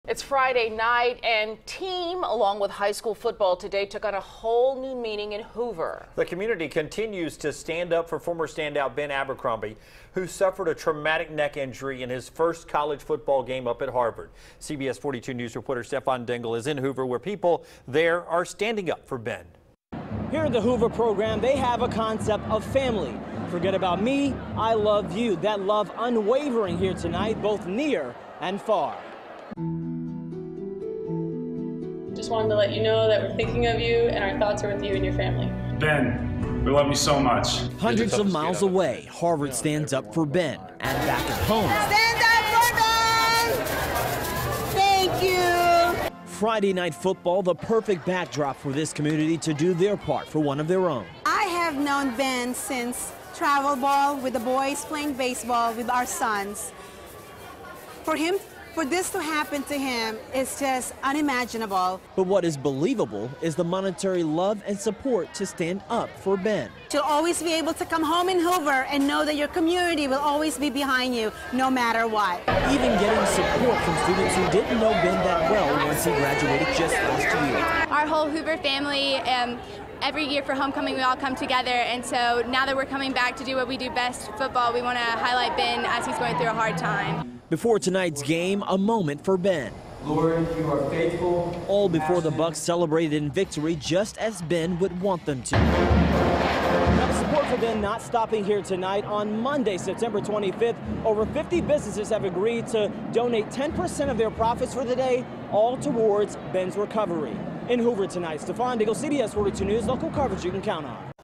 It's Friday night, and team, along with high school football today, took on a whole new meaning in Hoover. The community continues to stand up for former standout Ben Abercrombie, who suffered a traumatic neck injury in his first college football game up at Harvard. CBS 42 News reporter Stefan Dingle is in Hoover, where people there are standing up for Ben. Here at the Hoover program, they have a concept of family. Forget about me, I love you. That love unwavering here tonight, both near and far. Just wanted to let you know that we're thinking of you and our thoughts are with you and your family. Ben, we love you so much. Hundreds of miles away, Harvard stands up for Ben. And back at home, stand up for Ben! Thank you! Friday night football, the perfect backdrop for this community to do their part for one of their own. I have known Ben since travel ball with the boys, playing baseball with our sons. For this to happen to him is just unimaginable. But what is believable is the monetary love and support to stand up for Ben. You'll always be able to come home in Hoover and know that your community will always be behind you, no matter what. Even getting support from students who didn't know Ben that well once he graduated just last year. Our whole Hoover family, every year for homecoming we all come together, and so now that we're coming back to do what we do best, football, we want to highlight Ben as he's going through a hard time. Before tonight's game, a moment for Ben. Lord, you are faithful. All before the Bucs celebrated in victory just as Ben would want them to. Now, the support for Ben not stopping here tonight. On Monday, September 25th, over 50 businesses have agreed to donate 10% of their profits for the day, all towards Ben's recovery. In Hoover tonight, Stefan Dingle, CBS 42 News, local coverage you can count on.